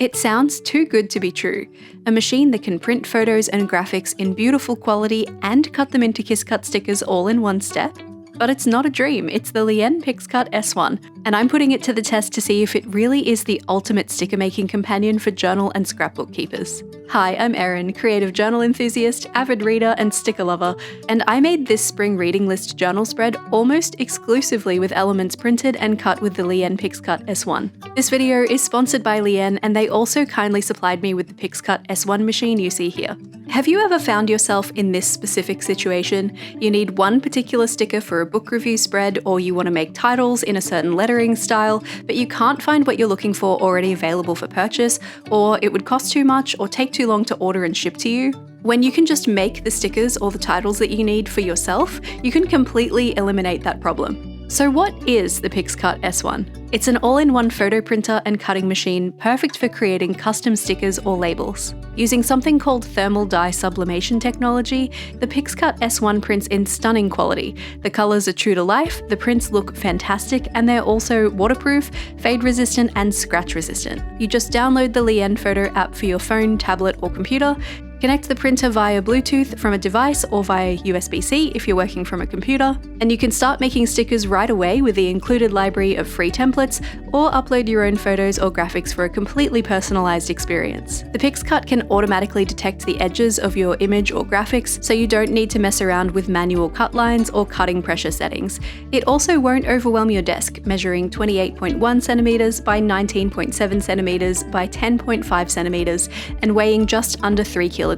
It sounds too good to be true. A machine that can print photos and graphics in beautiful quality and cut them into KissCut stickers all in one step? But it's not a dream, it's the Liene Pixcut S1, and I'm putting it to the test to see if it really is the ultimate sticker making companion for journal and scrapbook keepers. Hi, I'm Erin, creative journal enthusiast, avid reader, and sticker lover, and I made this spring reading list journal spread almost exclusively with elements printed and cut with the Liene Pixcut S1. This video is sponsored by Liene, and they also kindly supplied me with the Pixcut S1 machine you see here. Have you ever found yourself in this specific situation? You need one particular sticker for a book review spread, or you want to make titles in a certain lettering style, but you can't find what you're looking for already available for purchase, or it would cost too much or take too long to order and ship to you? When you can just make the stickers or the titles that you need for yourself, you can completely eliminate that problem. So what is the Pixcut S1? It's an all-in-one photo printer and cutting machine perfect for creating custom stickers or labels. Using something called thermal dye sublimation technology, the Pixcut S1 prints in stunning quality. The colours are true to life, the prints look fantastic, and they're also waterproof, fade resistant, and scratch resistant. You just download the Liene Photo app for your phone, tablet, or computer, connect the printer via Bluetooth from a device or via USB-C if you're working from a computer, and you can start making stickers right away with the included library of free templates, or upload your own photos or graphics for a completely personalized experience. The Pixcut can automatically detect the edges of your image or graphics, so you don't need to mess around with manual cut lines or cutting pressure settings. It also won't overwhelm your desk, measuring 28.1 centimeters by 19.7 centimeters by 10.5 centimeters and weighing just under 3 kilograms.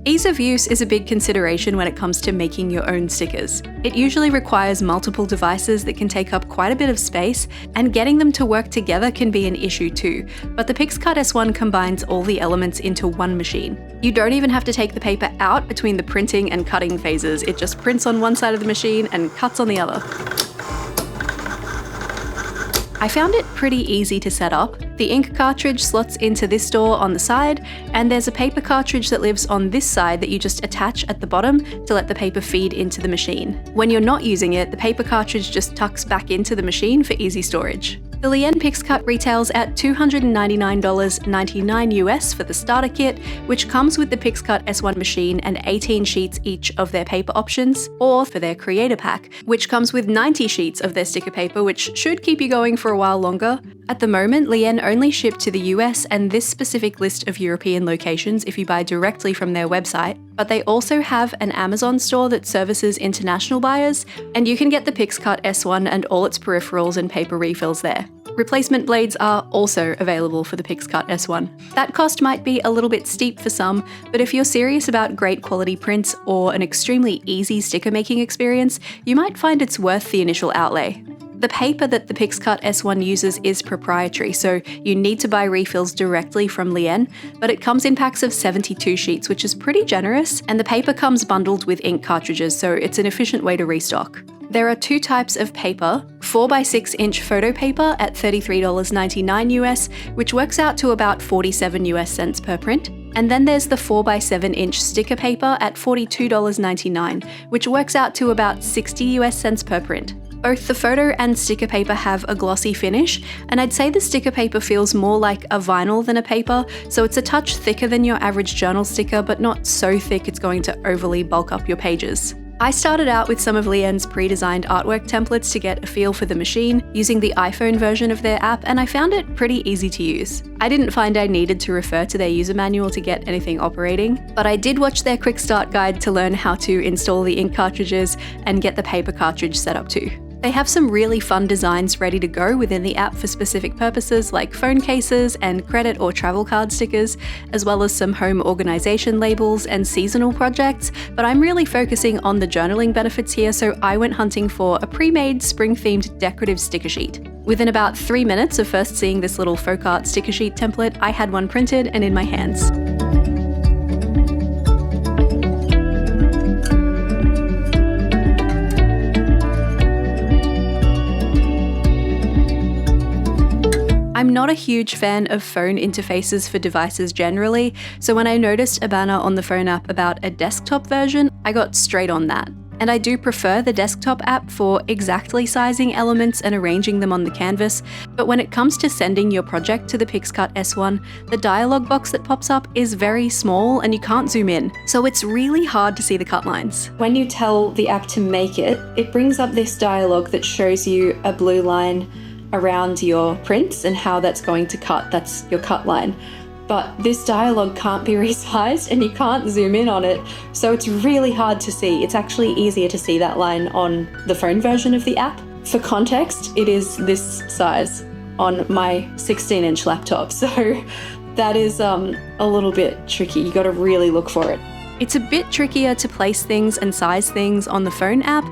Ease of use is a big consideration when it comes to making your own stickers. It usually requires multiple devices that can take up quite a bit of space, and getting them to work together can be an issue too, but the Pixcut S1 combines all the elements into one machine. You don't even have to take the paper out between the printing and cutting phases, it just prints on one side of the machine and cuts on the other. I found it pretty easy to set up. The ink cartridge slots into this door on the side, and there's a paper cartridge that lives on this side that you just attach at the bottom to let the paper feed into the machine. When you're not using it, the paper cartridge just tucks back into the machine for easy storage. The Liene Pixcut retails at $299.99 US for the starter kit, which comes with the Pixcut S1 machine and 18 sheets each of their paper options, or for their creator pack, which comes with 90 sheets of their sticker paper, which should keep you going for a while longer. At the moment, Liene only ship to the US and this specific list of European locations if you buy directly from their website, but they also have an Amazon store that services international buyers, and you can get the Pixcut S1 and all its peripherals and paper refills there. Replacement blades are also available for the Pixcut S1. That cost might be a little bit steep for some, but if you're serious about great quality prints or an extremely easy sticker making experience, you might find it's worth the initial outlay. The paper that the Pixcut S1 uses is proprietary, so you need to buy refills directly from Liene, but it comes in packs of 72 sheets, which is pretty generous, and the paper comes bundled with ink cartridges, so it's an efficient way to restock. There are two types of paper: 4x6 inch photo paper at $33.99 US, which works out to about 47 US cents per print. And then there's the 4x7 inch sticker paper at $42.99, which works out to about 60 US cents per print. Both the photo and sticker paper have a glossy finish, and I'd say the sticker paper feels more like a vinyl than a paper, so it's a touch thicker than your average journal sticker, but not so thick it's going to overly bulk up your pages. I started out with some of Liene's pre-designed artwork templates to get a feel for the machine, using the iPhone version of their app, and I found it pretty easy to use. I didn't find I needed to refer to their user manual to get anything operating, but I did watch their quick start guide to learn how to install the ink cartridges and get the paper cartridge set up too. They have some really fun designs ready to go within the app for specific purposes like phone cases and credit or travel card stickers, as well as some home organization labels and seasonal projects, but I'm really focusing on the journaling benefits here, so I went hunting for a pre-made spring-themed decorative sticker sheet. Within about 3 minutes of first seeing this little folk art sticker sheet template, I had one printed and in my hands. I'm not a huge fan of phone interfaces for devices generally, so when I noticed a banner on the phone app about a desktop version, I got straight on that. And I do prefer the desktop app for exactly sizing elements and arranging them on the canvas, but when it comes to sending your project to the Pixcut S1, the dialog box that pops up is very small and you can't zoom in, so it's really hard to see the cut lines. When you tell the app to make it, it brings up this dialog that shows you a blue line around your prints and how that's going to cut. That's your cut line. But this dialog can't be resized and you can't zoom in on it, so it's really hard to see. It's actually easier to see that line on the phone version of the app. For context, it is this size on my 16-inch laptop, so that is a little bit tricky. You gotta really look for it. It's a bit trickier to place things and size things on the phone app,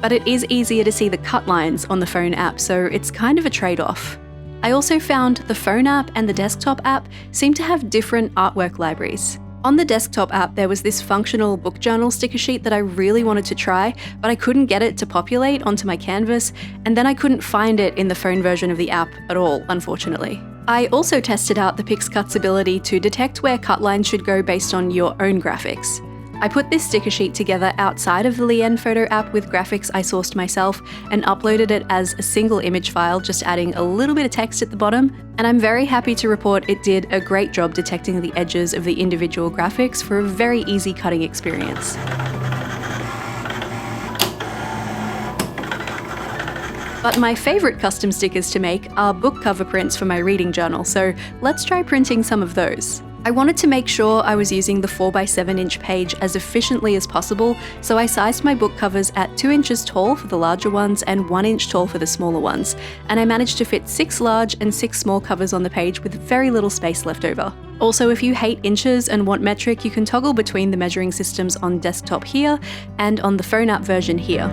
but it is easier to see the cut lines on the phone app, so it's kind of a trade-off. I also found the phone app and the desktop app seem to have different artwork libraries. On the desktop app, there was this functional book journal sticker sheet that I really wanted to try, but I couldn't get it to populate onto my canvas, and then I couldn't find it in the phone version of the app at all, unfortunately. I also tested out the Pixcut's ability to detect where cut lines should go based on your own graphics. I put this sticker sheet together outside of the Liene photo app with graphics I sourced myself and uploaded it as a single image file, just adding a little bit of text at the bottom, and I'm very happy to report it did a great job detecting the edges of the individual graphics for a very easy cutting experience. But my favourite custom stickers to make are book cover prints for my reading journal, so let's try printing some of those. I wanted to make sure I was using the 4x7-inch page as efficiently as possible, so I sized my book covers at 2 inches tall for the larger ones and 1 inch tall for the smaller ones, and I managed to fit 6 large and 6 small covers on the page with very little space left over. Also, if you hate inches and want metric, you can toggle between the measuring systems on desktop here and on the phone app version here.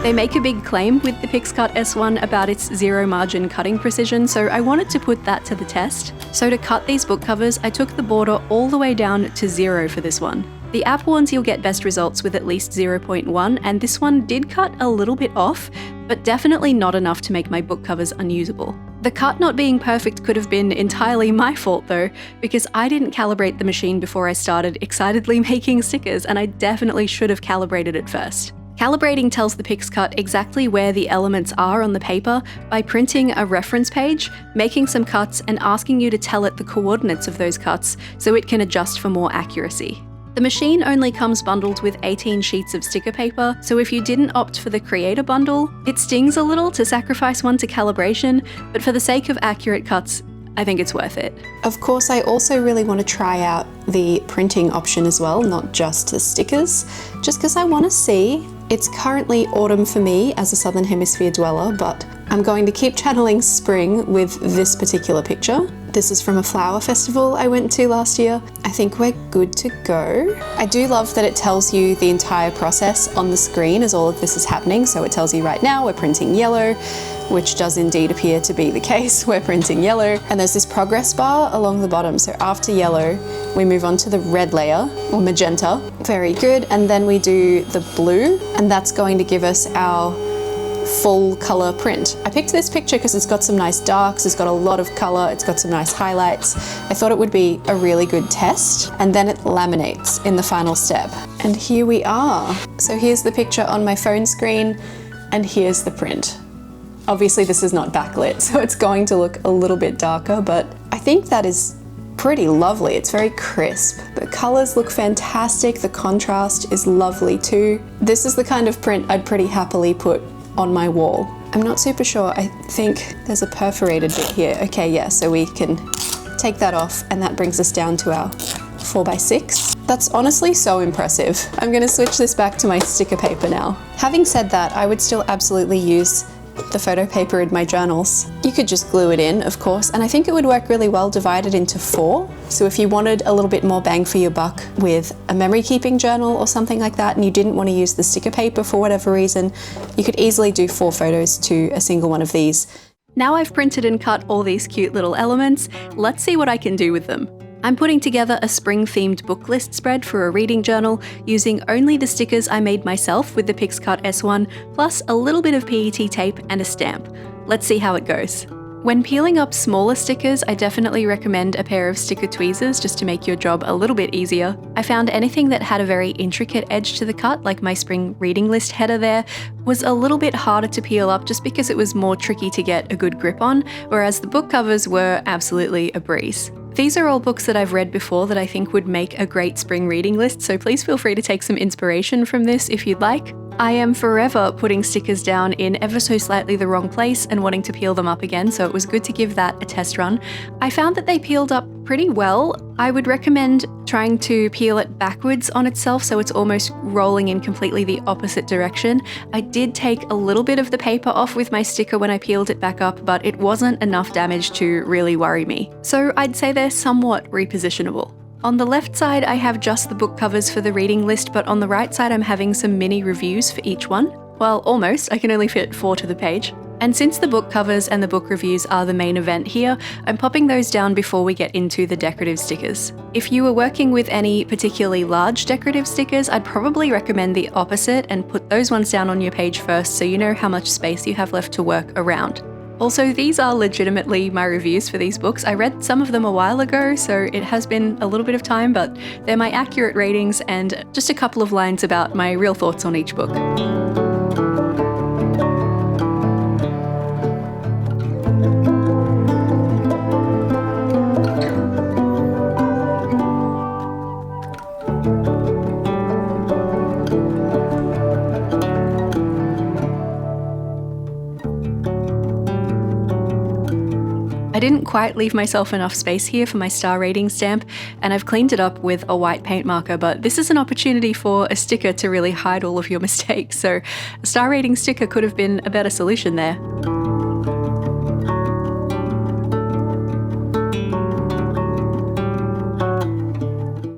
They make a big claim with the Pixcut S1 about its zero margin cutting precision, so I wanted to put that to the test. So to cut these book covers, I took the border all the way down to 0 for this one. The app warns you'll get best results with at least 0.1, and this one did cut a little bit off, but definitely not enough to make my book covers unusable. The cut not being perfect could have been entirely my fault though, because I didn't calibrate the machine before I started excitedly making stickers, and I definitely should have calibrated it first. Calibrating tells the Pixcut exactly where the elements are on the paper by printing a reference page, making some cuts, and asking you to tell it the coordinates of those cuts so it can adjust for more accuracy. The machine only comes bundled with 18 sheets of sticker paper, so if you didn't opt for the Creator bundle, it stings a little to sacrifice one to calibration, but for the sake of accurate cuts, I think it's worth it. Of course, I also really want to try out the printing option as well, not just the stickers, just because I want to see. It's currently autumn for me as a Southern Hemisphere dweller, but I'm going to keep channeling spring with this particular picture. This is from a flower festival I went to last year. I think we're good to go. I do love that it tells you the entire process on the screen as all of this is happening. So it tells you right now we're printing yellow, which does indeed appear to be the case. We're printing yellow, and there's this progress bar along the bottom. So after yellow, we move on to the red layer, or magenta. Very good. And then we do the blue, and that's going to give us our full color print. I picked this picture because it's got some nice darks, it's got a lot of color, it's got some nice highlights. I thought it would be a really good test, and then it laminates in the final step. And here we are. So here's the picture on my phone screen, and here's the print. Obviously this is not backlit, so it's going to look a little bit darker, but I think that is pretty lovely. It's very crisp. The colors look fantastic, the contrast is lovely too. This is the kind of print I'd pretty happily put on my wall. I'm not super sure. I think there's a perforated bit here. Okay, yeah, so we can take that off, and that brings us down to our 4x6. That's honestly so impressive. I'm gonna switch this back to my sticker paper now. Having said that, I would still absolutely use the photo paper in my journals. You could just glue it in, of course, and I think it would work really well divided into 4. So if you wanted a little bit more bang for your buck with a memory keeping journal or something like that, and you didn't want to use the sticker paper for whatever reason, you could easily do 4 photos to a single one of these. Now I've printed and cut all these cute little elements, let's see what I can do with them. I'm putting together a spring-themed book list spread for a reading journal using only the stickers I made myself with the Pixcut S1, plus a little bit of PET tape and a stamp. Let's see how it goes. When peeling up smaller stickers, I definitely recommend a pair of sticker tweezers just to make your job a little bit easier. I found anything that had a very intricate edge to the cut, like my spring reading list header there, was a little bit harder to peel up just because it was more tricky to get a good grip on, whereas the book covers were absolutely a breeze. These are all books that I've read before that I think would make a great spring reading list, so please feel free to take some inspiration from this if you'd like. I am forever putting stickers down in ever so slightly the wrong place and wanting to peel them up again, so it was good to give that a test run. I found that they peeled up pretty well. I would recommend trying to peel it backwards on itself so it's almost rolling in completely the opposite direction. I did take a little bit of the paper off with my sticker when I peeled it back up, but it wasn't enough damage to really worry me. So I'd say they're somewhat repositionable. On the left side, I have just the book covers for the reading list, but on the right side, I'm having some mini reviews for each one. Well, almost. I can only fit 4 to the page. And since the book covers and the book reviews are the main event here, I'm popping those down before we get into the decorative stickers. If you were working with any particularly large decorative stickers, I'd probably recommend the opposite and put those ones down on your page first so you know how much space you have left to work around. Also, these are legitimately my reviews for these books. I read some of them a while ago, so it has been a little bit of time, but they're my accurate ratings and just a couple of lines about my real thoughts on each book. I didn't quite leave myself enough space here for my star rating stamp, and I've cleaned it up with a white paint marker, but this is an opportunity for a sticker to really hide all of your mistakes, so a star rating sticker could have been a better solution there.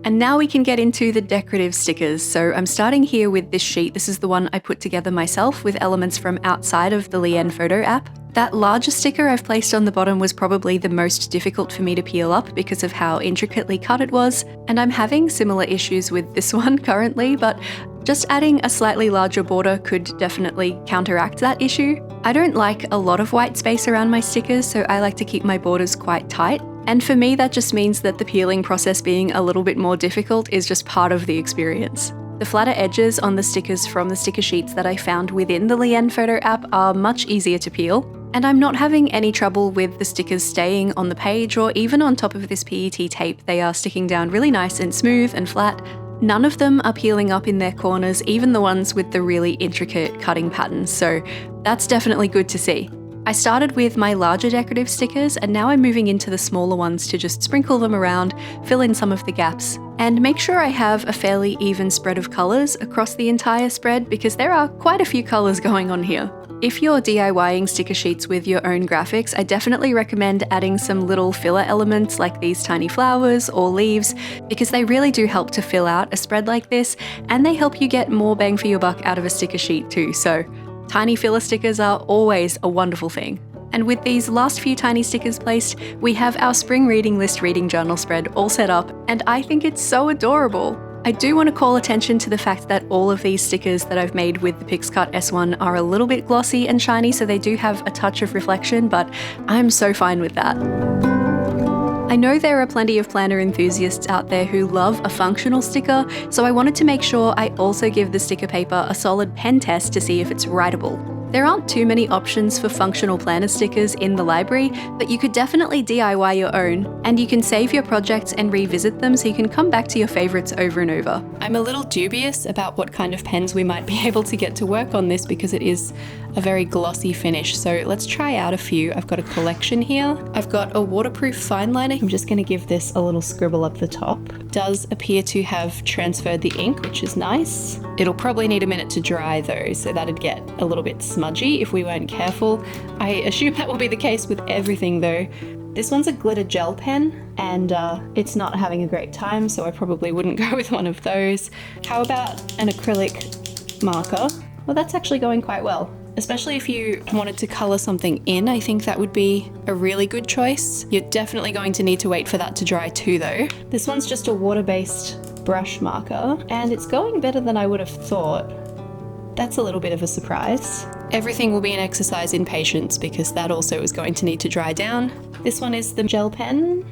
And now we can get into the decorative stickers. So I'm starting here with this sheet. This is the one I put together myself with elements from outside of the Liene photo app. That larger sticker I've placed on the bottom was probably the most difficult for me to peel up because of how intricately cut it was, and I'm having similar issues with this one currently, but just adding a slightly larger border could definitely counteract that issue. I don't like a lot of white space around my stickers, so I like to keep my borders quite tight. And for me, that just means that the peeling process being a little bit more difficult is just part of the experience. The flatter edges on the stickers from the sticker sheets that I found within the Liene photo app are much easier to peel, and I'm not having any trouble with the stickers staying on the page or even on top of this PET tape. They are sticking down really nice and smooth and flat. None of them are peeling up in their corners, even the ones with the really intricate cutting patterns, so that's definitely good to see. I started with my larger decorative stickers, and now I'm moving into the smaller ones to just sprinkle them around, fill in some of the gaps, and make sure I have a fairly even spread of colours across the entire spread because there are quite a few colours going on here. If you're DIYing sticker sheets with your own graphics, I definitely recommend adding some little filler elements like these tiny flowers or leaves because they really do help to fill out a spread like this, and they help you get more bang for your buck out of a sticker sheet too, so tiny filler stickers are always a wonderful thing. And with these last few tiny stickers placed, we have our spring reading list reading journal spread all set up, and I think it's so adorable. I do want to call attention to the fact that all of these stickers that I've made with the Pixcut S1 are a little bit glossy and shiny, so they do have a touch of reflection, but I'm so fine with that. I know there are plenty of planner enthusiasts out there who love a functional sticker, so I wanted to make sure I also give the sticker paper a solid pen test to see if it's writable. There aren't too many options for functional planner stickers in the library, but you could definitely DIY your own, and you can save your projects and revisit them so you can come back to your favorites over and over. I'm a little dubious about what kind of pens we might be able to get to work on this because it is a very glossy finish, so let's try out a few. I've got a collection here. I've got a waterproof fine liner. I'm just going to give this a little scribble up the top. It does appear to have transferred the ink, which is nice. It'll probably need a minute to dry though, so that'd get a little bit smudgy if we weren't careful. I assume that will be the case with everything though. This one's a glitter gel pen, and it's not having a great time, so I probably wouldn't go with one of those. How about an acrylic marker? Well, that's actually going quite well. Especially if you wanted to colour something in, I think that would be a really good choice. You're definitely going to need to wait for that to dry too though. This one's just a water-based brush marker, and it's going better than I would have thought. That's a little bit of a surprise. Everything will be an exercise in patience because that also is going to need to dry down. This one is the gel pen.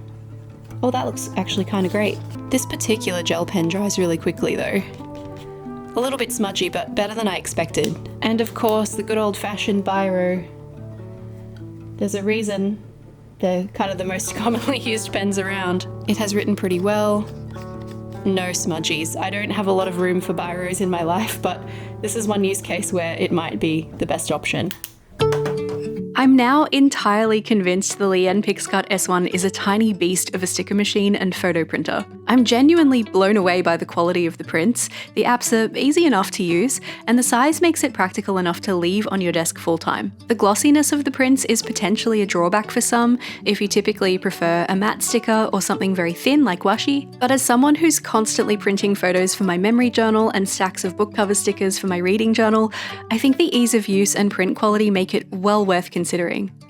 Oh, that looks actually kind of great. This particular gel pen dries really quickly though. A little bit smudgy, but better than I expected. And of course, the good old-fashioned biro. There's a reason they're kind of the most commonly used pens around. It has written pretty well. No smudgies. I don't have a lot of room for biros in my life, but this is one use case where it might be the best option. I'm now entirely convinced the Liene Pixcut S1 is a tiny beast of a sticker machine and photo printer. I'm genuinely blown away by the quality of the prints, the apps are easy enough to use, and the size makes it practical enough to leave on your desk full time. The glossiness of the prints is potentially a drawback for some, if you typically prefer a matte sticker or something very thin like washi, but as someone who's constantly printing photos for my memory journal and stacks of book cover stickers for my reading journal, I think the ease of use and print quality make it well worth considering.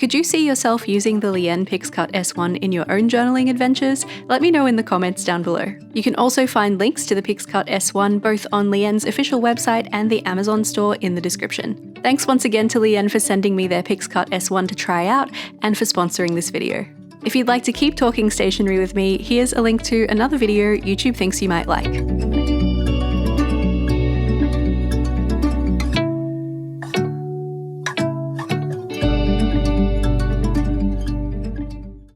Could you see yourself using the Liene Pixcut S1 in your own journaling adventures? Let me know in the comments down below. You can also find links to the Pixcut S1 both on Liene's official website and the Amazon store in the description. Thanks once again to Liene for sending me their Pixcut S1 to try out and for sponsoring this video. If you'd like to keep talking stationery with me, here's a link to another video YouTube thinks you might like.